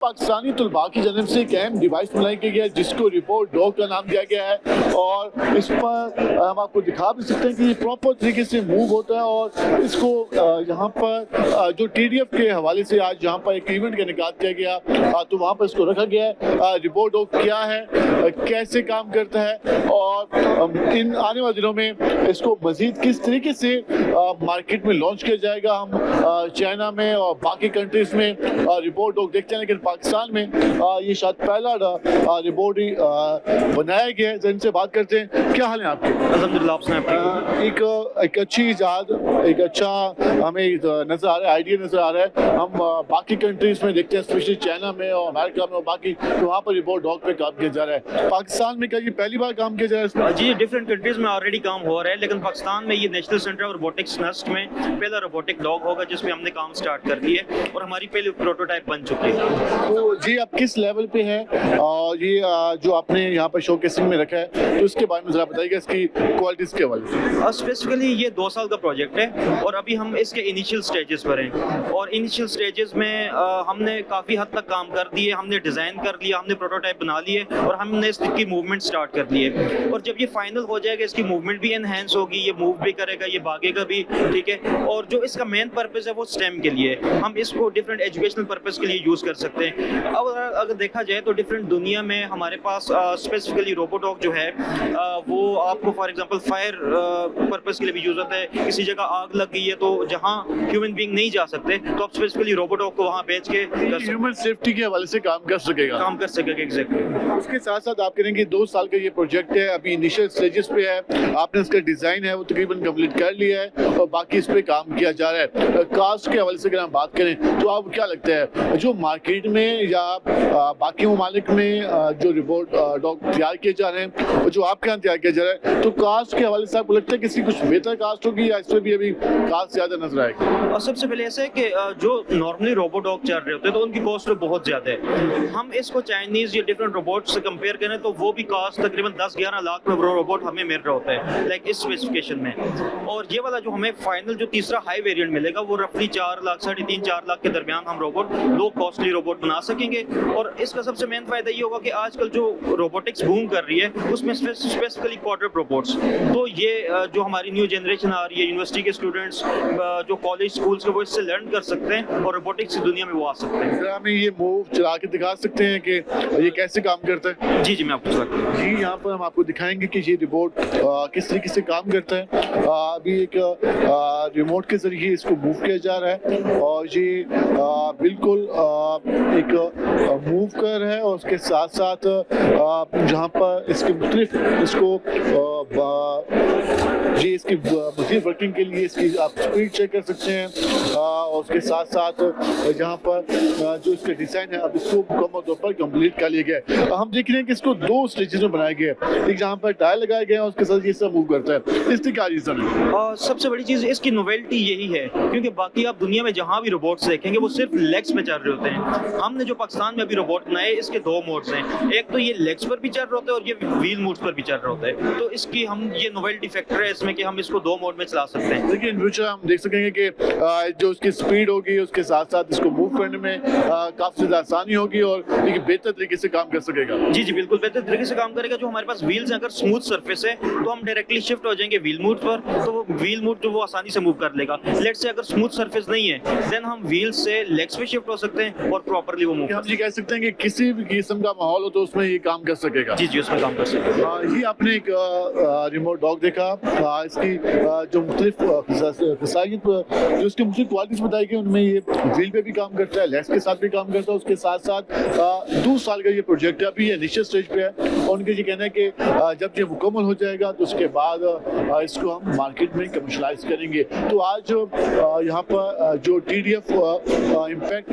पाकिस्तानी तलबा की जन्म से एक अहम डिवाइस बनाया गया है जिसको रिपोर्ट डॉग का नाम दिया गया है और इस पर हम आपको दिखा भी सकते हैं कि ये प्रॉपर तरीके से मूव होता है और इसको यहाँ पर जो TDF के हवाले से आज यहाँ पर एक इवेंट का इनेकाद किया गया तो वहाँ पर इसको रखा गया है। रिपोर्ट डॉग क्या है, कैसे काम करता है और इन आने वाले दिनों में इसको मजीद किस तरीके से मार्केट में लॉन्च किया जाएगा। हम चाइना में और बाकी कंट्रीज में रिपोर्ट डॉग देखते हैं, लेकिन पाकिस्तान में ये शायद पहला रिपोर्ट ही बनाया गया है। जिनसे बात करते हैं, क्या हाल है आपके? अल्हम्दुलिल्लाह, आप सुनाएं। एक अच्छी इजाद, एक अच्छा हमें नजर आ रहा है, आइडिया नजर आ रहा है। हम बाकी कंट्रीज में देखते हैं, स्पेशली चाइना में और अमेरिका में और बाकी, तो वहाँ पर रिपोर्ट डॉग पे काम किया जा रहा है। पाकिस्तान में क्या ये पहली बार काम किया जा रहा है इसमें? जी, डिफरेंट कंट्रीज में ऑलरेडी काम हो रहा है, लेकिन पाकिस्तान में ये national centre of robotics NUST में पहला रोबोटिक डॉग होगा जिसमें हमने काम स्टार्ट कर दिया है और हमारी पहली प्रोटोटाइप बन चुकी है। तो जी आप किस लेवल पे है और ये जो आपने यहाँ पर शोकेसिंग में रखा है, तो इसके बारे में जरा बताइएगा, इसकी क्वालिटीज के हवाले से। स्पेसिफिकली ये 2 साल का प्रोजेक्ट है और अभी हम इसके इनिशियल स्टेजेस पर हैं और इनिशियल स्टेजेस में हमने काफ़ी हद तक काम कर दिए। हमने डिज़ाइन कर लिया, हमने प्रोटोटाइप बना लिए और हमने इसकी मूवमेंट स्टार्ट कर दी है और जब ये फाइनल हो जाएगा इसकी मूवमेंट भी एनहेंस होगी, ये मूव भी करेगा, ये भागेगा भी, ठीक है। और जो इसका मेन पर्पस है वो स्टेम के लिए, हम इसको डिफरेंट एजुकेशनल पर्पस के लिए यूज़ कर सकते हैं। अब अगर देखा जाए तो डिफरेंट दुनिया में हमारे पास स्पेसिफिकली रोबोडॉग जो है वो आपको फॉर एग्जांपल फायर पर्पस के लिए भी यूज़ होता है। किसी जगह आग लग गई है तो जहाँ ह्यूमन बीइंग नहीं जा सकते तो आप स्पेसिफिकली रोबोडॉग को वहाँ भेज के ह्यूमन सेफ्टी के हवाले से काम कर सकेगा। एग्जैक्टली। उसके साथ साथ आप करेंगे 2 साल का ये प्रोजेक्ट है, अभी इनिशियल स्टेजेस पे है, आपने इसका डिजाइन है वो तकरीबन कंप्लीट कर लिया है और बाकी इस पे काम किया जा रहा है। कास्ट के हवाले से अगर हम बात करें तो आपको क्या लगता है जो मार्केट में या बाकी ममालिक में जो रिपोर्ट डॉग तैयार किए जा रहे हैं और जो आपके यहाँ तैयार किया जा रहा है, तो कास्ट के हवाले से आपको लगता है कि इसकी कुछ बेहतर कास्ट होगी या इसमें भी अभी कास्ट ज्यादा नजर आएगी? और सबसे पहले ऐसा है कि जो नॉर्मली रोबोडॉग चल रहे होते हैं तो उनकी कॉस्ट बहुत ज्यादा है। हम इसको चाइनीज या डिफरेंट रोबोट से कंपेयर करें तो वो भी कास्ट तकरीबन 10-11 लाख में रोबोट हमें मिल रहा होता है, लाइक इस स्पेसिफिकेशन में। और ये वाला जो हमें फाइनल जो तीसरा हाई वेरिएंट मिलेगा वो रफली 4 लाख 3.5-4 लाख के दरमियान हम रोबोट लो कॉस्टली रोबोट बना सकेंगे। और इसका सबसे मेन फायदा ये होगा कि आजकल जो रोबोटिक्स बूम कर रही है उसमें स्पेसिफिकली क्वाड्रप रोबोट्स, तो ये जो हमारी न्यू जनरेशन आ रही है, यूनिवर्सिटी के स्टूडेंट्स जो कॉलेज स्कूल्स के, वो इससे लर्न कर सकते हैं और रोबोटिक्स की दुनिया में वो आ सकते हैं। हमें ये मूव चला के दिखा सकते हैं कि ये कैसे काम करता है? जी मैं आपको सकता हूँ। जी, यहाँ पर हम आपको दिखाएंगे कि ये रिपोर्ट किस तरीके से काम करता है। अभी एक रिमोट के जरिए इसको मूव किया जा रहा है और ये बिल्कुल एक मूव कर रहा है और उसके साथ साथ जहाँ पर इसके मुख्तलिफ इसको ये इसकी मज़ीद वर्किंग के लिए इसकी आप स्पीड चेक कर सकते हैं और उसके साथ साथ जहाँ पर जो इसका डिज़ाइन है अब इसको मुकम्मल तौर पर कंप्लीट कर लिया गया है। हम देख रहे हैं कि इसको 2 स्टेजेस में बनाया गया है, एक जहाँ पर टायर लगाया गया है और उसके साथ ये सब मूव करता है। इसकी क्या रीज़न है? सबसे बड़ी चीज़ इसकी नोवेल्टी यही है क्योंकि बाकी आप दुनिया में जहाँ भी रोबोट्स देखेंगे वो सिर्फ लेग्स में चल रहे होते हैं। हमने जो पाकिस्तान में अभी रोबोट बनाए इसके 2 मोड्स हैं, एक तो ये लेग्स पर भी चल रहा होता है और ये व्हील मोड्स पर भी चल रहा होता है। तो इसकी हम ये नोवेल्टी फैक्टर है इसमें कि हम इसको 2 मोड में चला सकते हैं। लेकिन इन फ्यूचर हम देख सकेंगे कि जो उसकी स्पीड होगी उसके साथ साथ इसको मूव करने में काफ़ी ज़्यादा आसानी होगी और एक बेहतर तरीके से काम कर सकेगा। जी बिल्कुल बेहतर तरीके से काम करेगा। जो हमारे पास व्हील्स अगर स्मूथ सरफेस है तो हम डायरेक्टली शिफ्ट हो जाएंगे व्हील मोड पर, तो वो व्हील मोड जो वो आसानी से मूव कर लेगा। लेट्स से अगर स्मूथ सरफेस नहीं है देन हम व्हील से लेग्स पे शिफ्ट हो सकते हैं और प्रॉपर्ली वो मूव। हम ये कह सकते हैं कि किसी भी किस्म का माहौल हो तो उसमें ये काम कर सकेगा। जी उसमें काम कर सकेगा। ये आपने एक रिमोट डॉग देखा, इसकी जो मुख्तलिफ जो इसकी मुख्तलिफ क्वालिटीज बताई गई उनमें ये व्हील पे भी काम करता है, लेग्स के साथ भी काम करता है। उसके साथ साथ 2 साल का ये प्रोजेक्ट है, अभी ये इनिशियल स्टेज पे है और उनका ये कहना है कि जब ये मुकम्मल हो जाएगा तो उसके बाद इसको हम मार्केट में कमर्शलाइज करेंगे। तो आज यहाँ पर जो TDF इम्पैक्ट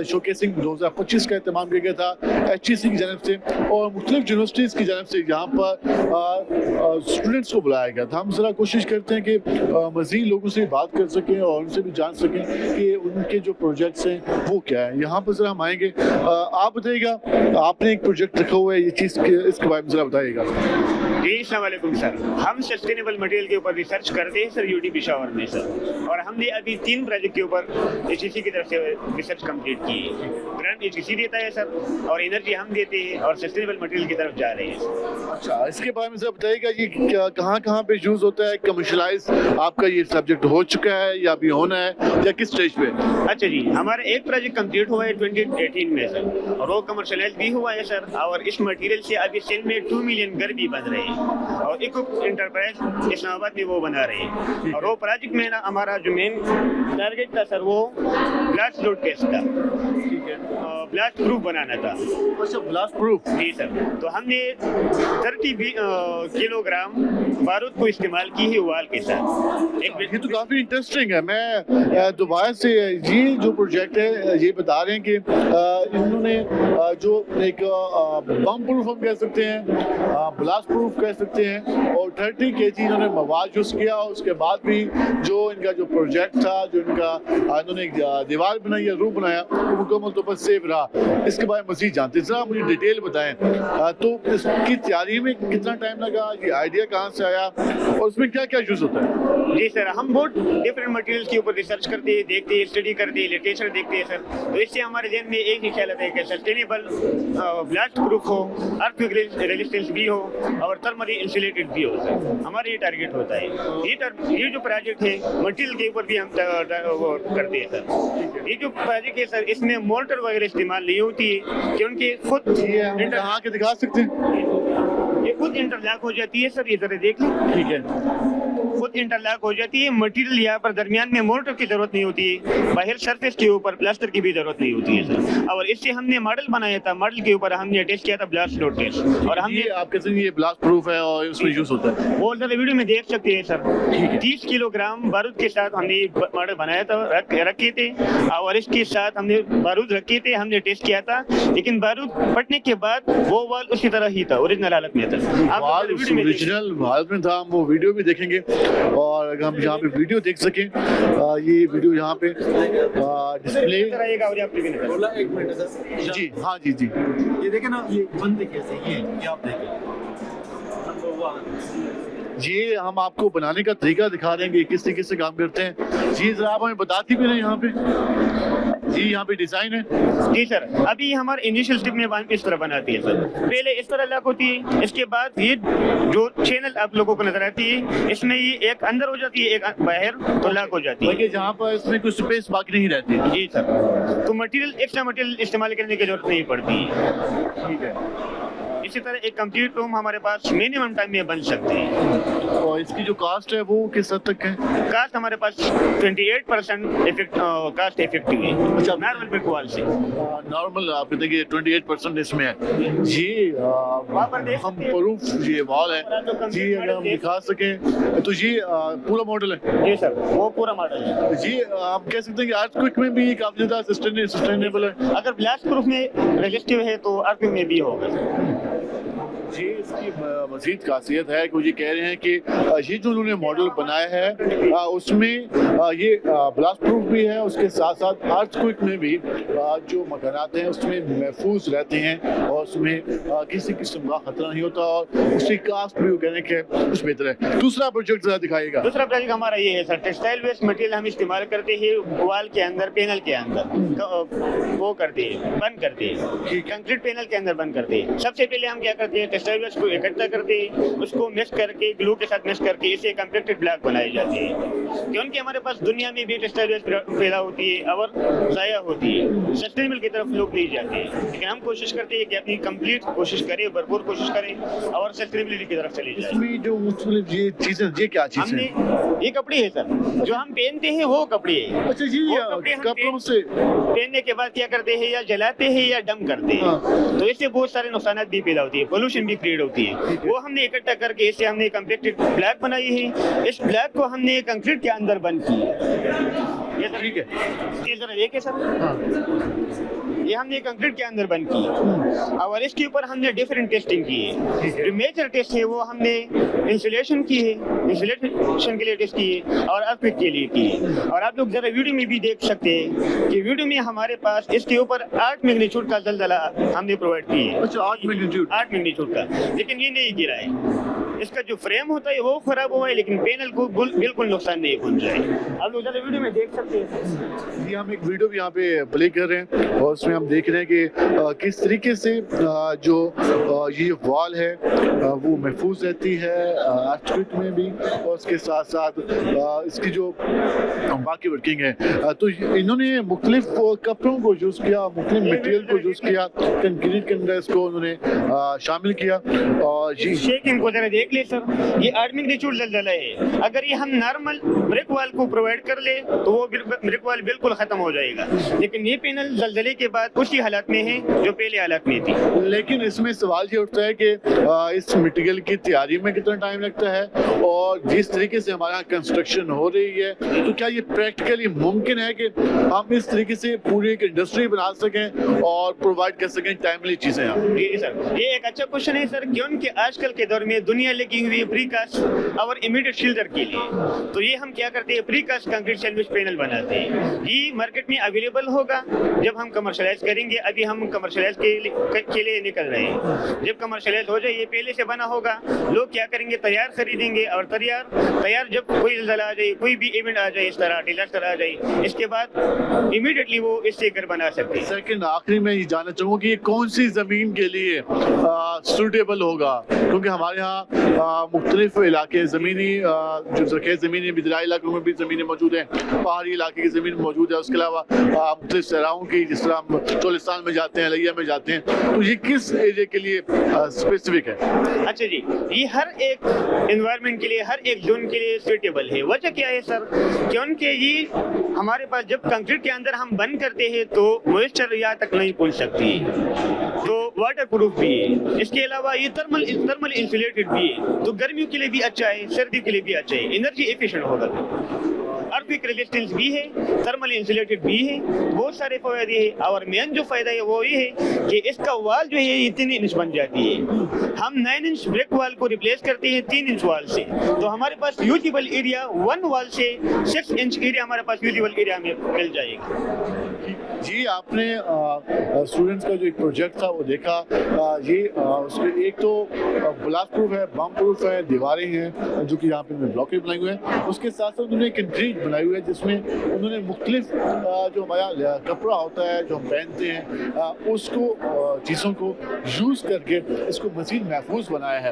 शोकेसिंग 2025 का एहतमाम किया गया था HEC की जानब से और मुख्तलिफ यूनिवर्सिटीज़ की जानब से यहाँ पर स्टूडेंट्स को बुलाया गया था। हम ज़रा कोशिश करते हैं कि मज़ीद लोगों से बात कर सकें और उनसे भी जान सकें कि उनके जो प्रोजेक्ट्स हैं वो क्या है। यहाँ पर ज़रा हम आएंगे, आप बताइएगा, आपने एक प्रोजेक्ट रखा हुआ है, ये चीज़ इसके बारे में ज़रा बताइएगा। जी अस्सलाम वालेकुम सर। हम सस्टेनेबल मटेरियल के ऊपर रिसर्च करते हैं सर यूडी पिशावर में सर, और हमने अभी 3 प्रोजेक्ट के ऊपर एचईसी की तरफ से रिसर्च कंप्लीट की है। ग्रांट एचईसी देता है सर और एनर्जी हम देते हैं और सस्टेनेबल मटेरियल की तरफ जा रहे हैं। अच्छा, इसके बारे में सर बताइएगा, ये कहाँ पे यूज होता है? कमर्शलाइज आपका ये सब्जेक्ट हो चुका है या अभी होना है या किस स्टेज पे? अच्छा जी, हमारा एक प्रोजेक्ट कंप्लीट हुआ है 2018 में सर, और वो कमर्शलाइज भी हुआ है सर, और इस मटेरियल से अभी सिंध में 2 मिलियन घर भी बन रहे हैं और इक्विप एंटरप्राइज इस्लामाबाद में वो बना रहे हैं। और वो प्रोजेक्ट में ना हमारा जो मेन टारगेट था सर वो ब्लास्ट लोड टेस्ट था, ठीक है, ब्लास्ट प्रूफ बनाना था। अच्छा, ब्लास्ट प्रूफ। जी सर, तो हमने 30 किलोग्राम बारूद को इस्तेमाल की है वाल के साथ। ये तो काफी इंटरेस्टिंग है। मैं दोबारा से ये जो प्रोजेक्ट है ये बता रहे हैं कि इन्होंने जो एक बम प्रूफ हम कह सकते हैं, ब्लास्ट प्रूफ कह सकते हैं, और 30 kg इन्होंने मवाद यूज़ किया। उसके बाद भी जो इनका जो प्रोजेक्ट था, जो इनका इन्होंने एक दीवार बनाई या रूफ बनाया, वो मुकम्मल तौर पर सेफ रहा। इसके बारे में मज़ीद जानते हैं, जरा मुझे डिटेल बताएं। तो इसकी तैयारी में कितना टाइम लगा, ये आइडिया कहाँ से आया और उसमें क्या क्या यूज़ होता है? जी सर, हम बहुत डिफरेंट मटेरियल्स के ऊपर रिसर्च करते हैं, देखते हैं, स्टडी करते हैं, लिटरेचर देखते हैं सर। तो इससे हमारे जहन में एक ही ख्याल आता है कि सस्टेनेबल ब्लास्ट प्रूफ हो, अर्थक्वेक रेजिस्टेंस भी हो और थर्मली इंसुलेटेड भी हो सर। हमारा ये टारगेट होता है। ये जो प्रोजेक्ट है मटेरियल के ऊपर भी हम वो करते हैं सर। ये जो प्रोजेक्ट है सर, इसमें मोल्टर वगैरह इस्तेमाल नहीं होती है कि उनके खुद यहाँ के दिखा सकते हैं, ये खुद इंटरलॉक हो जाती है सर। ये जरा देख लें, ठीक है, खुद इंटरलॉक हो जाती है। मटेरियल यहाँ पर दरमियान में मोल्टर की जरूरत नहीं होती है, बाहर सरफेस के ऊपर प्लास्टर की भी जरूरत नहीं होती है सर। और इससे हमने मॉडल बनाया था, मॉडल के ऊपर हमने टेस्ट किया था ब्लास्ट लोड टेस्ट, और हमने ये आप कहते हैं ये ब्लास्ट प्रूफ है और उसमें यूज़ होता है। वो जरा वीडियो में देख सकते हैं सर। 30 किलोग्राम बारूद के साथ हमने मॉडल बनाया था, रखे थे, और इसके साथ हमने बारूद रखे थे, हमने टेस्ट किया था। लेकिन बारूद फटने के बाद वो वाल उसी तरह ही था, ओरिजिनल हालत में था। वाल ओरिजिनल हालत में था। हम वो वीडियो भी देखेंगे, और अगर हम यहाँ पे वीडियो देख सकें, ये वीडियो यहाँ पे डिस्प्ले। एक मिनट सर। जी हाँ, जी जी, ये देखे ना, ये बनते कैसे, ये आप देखें। नंबर 1 ये हम आपको बनाने का तरीका दिखा देंगे किस तरीके से काम करते हैं। जी जरा आप हमें बताती भी नहीं यहाँ पे। जी यहाँ पे डिजाइन है। जी सर, अभी हमारे इनिशियल स्टेप में वन इस तरह बनाती है सर। पहले इस तरह लॉक होती है, इसके बाद ये जो चैनल आप लोगों को नजर आती है, इसमें ये एक अंदर हो जाती है, एक बाहर, तो लॉक हो जाती है। जहाँ पर इसमें कुछ स्पेस बाकी नहीं रहती। जी सर, तो मटेरियल एक्स्ट्रा मटेरियल इस्तेमाल करने की जरूरत नहीं पड़ती है। ठीक है। इसी तरह एक कंप्लीट रूम हमारे पास मिनिमम टाइम में बन सकते हैं। और इसकी जो कास्ट है वो किस हद तक है? कास्ट हमारे पास 28% कास्ट इफेक्टिव है। अच्छा, नॉर्मल ब्रिक वॉल से नॉर्मल आप कहते हैं कि 28% इसमें है। जी हम प्रूफ ये वॉल है जी, अगर हम दिखा सकें तो ये पूरा मॉडल है। जी सर, वो पूरा मॉडल है। जी आप कह सकते हैं कि अर्थक्वेक में भी काफी ज्यादा सस्टेनेबल है। अगर ब्लास्ट प्रूफ में रेजिस्टिव है तो अर्थक्वेक में भी होगा। जी इसकी मजीद खासियत है कि वो ये कह रहे हैं कि ये जो उन्होंने मॉडल बनाया है उसमें ये ब्लास्ट प्रूफ भी है, उसके साथ साथ अर्थक्वेक में भी जो मकानात हैं उसमें महफूज रहते हैं और उसमें किसी किस्म का खतरा नहीं होता, और उसकी कास्ट भी वो कहने के कुछ बेहतर है। दूसरा प्रोजेक्ट जरा दिखाइएगा। दूसरा प्रोजेक्ट हमारा ये है सर, टेक्सटाइल वेस्ट मटेरियल हम इस्तेमाल करते हैं वॉल के अंदर, पैनल के अंदर वो करते हैं, बंद करते हैं, कंक्रीट पैनल के अंदर बंद करते हैं। सबसे पहले हम क्या करते हैं, टेक्सटाइल वेस्ट को इकट्ठा करते हैं, उसको मिक्स करके ग्लू के साथ मिक्स करके इसे कम्पैक्टेड ब्लॉक बनाए जाते हैं। क्योंकि हमारे पास दुनिया में भी टेक्सटाइल वेस्ट पैदा होती है और ज़ाया होती है, सस्टेनेबल की तरफ लोग नहीं जाते हैं, लेकिन हम कोशिश करते हैं कि अपनी कंप्लीट कोशिश करें, भरपूर कोशिश करें और सस्टेनेबिलिटी की तरफ चले जाए। इसमें जो मुख्तलिफ ये चीजें, ये क्या चीजें हैं? ये कपड़े हैं सर, जो हम पहनते हैं वो कपड़े हैं। अच्छा जी, कपड़ों से पहनने के बाद क्या करते हैं, या जलाते हैं या डम करते हैं, तो इससे बहुत सारे नुकसान भी पैदा होती है, पोल्यूशन भी क्रिएट होती है। वो हमने इकट्ठा करके इससे हमने कम्पैक्टेड ब्लॉक बनाई है। इस ब्लॉक को हमने कंक्रीट के अंदर बंद किया है। ये ठीक है, ये जरा देखिए सर, ये हमने कंक्रीट के अंदर बंद की और इसके ऊपर हमने डिफरेंट टेस्टिंग की है। जो मेजर टेस्ट है वो हमने इंसुलेशन की है, इंसुलेशन के लिए टेस्ट की है और अर्थक्वेक के लिए की है। और आप लोग जरा वीडियो में भी देख सकते हैं कि वीडियो में हमारे पास इसके ऊपर 8 मैग्नीट्यूड का ज़लज़ला हमने प्रोवाइड की है। अच्छा, 8 मैग्नीट्यूड का, लेकिन ये नहीं गिरा है। इसका जो फ्रेम होता है वो खराब हुआ है, लेकिन पैनल को बिल्कुल नुकसान नहीं पहुंचा है। आप लोग ज़्यादा वीडियो में देख सकते हैं। ये हम एक वीडियो भी यहाँ पे प्ले कर रहे हैं और उसमें हम देख रहे हैं कि किस तरीके से जो ये वॉल है वो महफूज रहती है अर्थक्वेक में भी, और उसके साथ साथ इसकी जो बाकी वर्किंग है। तो इन्होंने मुख्तलिफ कपड़ों को यूज़ किया, मुख्तलिफ मटेरियल को यूज़ किया, कंक्रीट के अंदर इसको उन्होंने शामिल किया। और ये शेक इनको जरा देख ले सर, ये आर्मिंग रिचुअल जलजला है। अगर ये हम नॉर्मल ब्रिक वॉल को प्रोवाइड कर ले तो वो ब्रिक वॉल बिल्कुल खत्म हो जाएगा, लेकिन ये पैनल जलजले के बाद उसी हालत में है जो पहले हालत में थी। लेकिन इसमें सवाल ये उठता है कि इस मटेरियल की तैयारी में कितना टाइम लगता है, और जिस तरीके से हमारे यहाँ कंस्ट्रक्शन हो रही है तो क्या ये प्रैक्टिकली मुमकिन है कि हम इस तरीके से पूरी एक इंडस्ट्री बना सकें और प्रोवाइड कर सकें टाइमली चीज़ें यहाँ? जी सर, ये एक अच्छा क्वेश्चन है सर, क्योंकि आजकल के दौर में दुनिया लगी हुई है प्रीकास्ट और इमीडिएट शिल्डर के लिए। तो ये हम क्या करते हैं, प्रीकास्ट कंक्रीट सैंडविच पैनल बनाते हैं। ये मार्केट में अवेलेबल होगा जब हम कमर्शलाइज करेंगे। अभी हम कमर्शलाइज के लिए निकल रहे हैं। जब कमर्शलाइज हो जाए, ये पहले से बना होगा, लोग क्या करेंगे, तैयार खरीदेंगे, और तैयार जब कोई जल्जला आ जाए, कोई भी इवेंट आ जाए, इस तरह डिजास्टर आ जाए, इसके बाद इमीडिएटली वो इससे घर बना सकते हैं। सेकंड आखिरी में ये जानना चाहूँगा कि ये कौन सी ज़मीन के लिए सूटेबल होगा, क्योंकि हमारे यहाँ मुख्तलिफ इलाके ज़मीनी जो ज़रख़ीज़ ज़मीनी बिदराई इलाकों में भी ज़मीनें मौजूद हैं, पहाड़ी इलाके की ज़मीन मौजूद है, उसके अलावा मुख्तलिफ सहराओं की, जिस तरह हम चोलिस्तान में जाते हैं, लिया में जाते हैं, तो ये किस एरिया के लिए स्पेसिफिक है? अच्छा जी, ये हर एक एनवायरनमेंट के लिए, हर एक जोन के लिए सूटेबल है। वजह क्या है सर, क्योंकि ये हमारे पास जब कंक्रीट के अंदर हम बंद करते हैं तो मॉइस्चर यहाँ तक नहीं पहुँच सकती, तो वाटर प्रूफ भी है। इसके अलावा ये थर्मल इंसुलेटेड भी है, तो गर्मियों के लिए भी अच्छा है, सर्दी के लिए भी अच्छा है, एनर्जी एफिशिएंट होगा। अर्थक्वेक रेजिस्टेंस भी है, थर्मल इंसुलेटेड भी है, बहुत सारे फायदे हैं। और मेन जो फायदा है वो ये है कि इसका वॉल जो है ये 3 इंच बन जाती है। हम 9 इंच ब्रिक वॉल को रिप्लेस करते हैं 3 इंच वॉल से, तो हमारे पास यूजेबल एरिया 1 वॉल से 6 इंच एरिया हमारे पास यूजेबल एरिया में मिल जाएगा। जी, आपने स्टूडेंट्स का जो एक प्रोजेक्ट था वो देखा। ये उसके एक तो ब्लास्ट प्रूफ है, बम प्रूफ है, दीवारें हैं जो कि यहाँ पे ब्लॉकेज बनाए हुए हैं, उसके साथ साथ उन्होंने कंक्रीट बनाई हुई है जिसमें उन्होंने मुख्तलिफ जो हमारा कपड़ा होता है जो हम पहनते हैं उसको चीज़ों को यूज़ करके इसको मज़ीद महफूज बनाया है।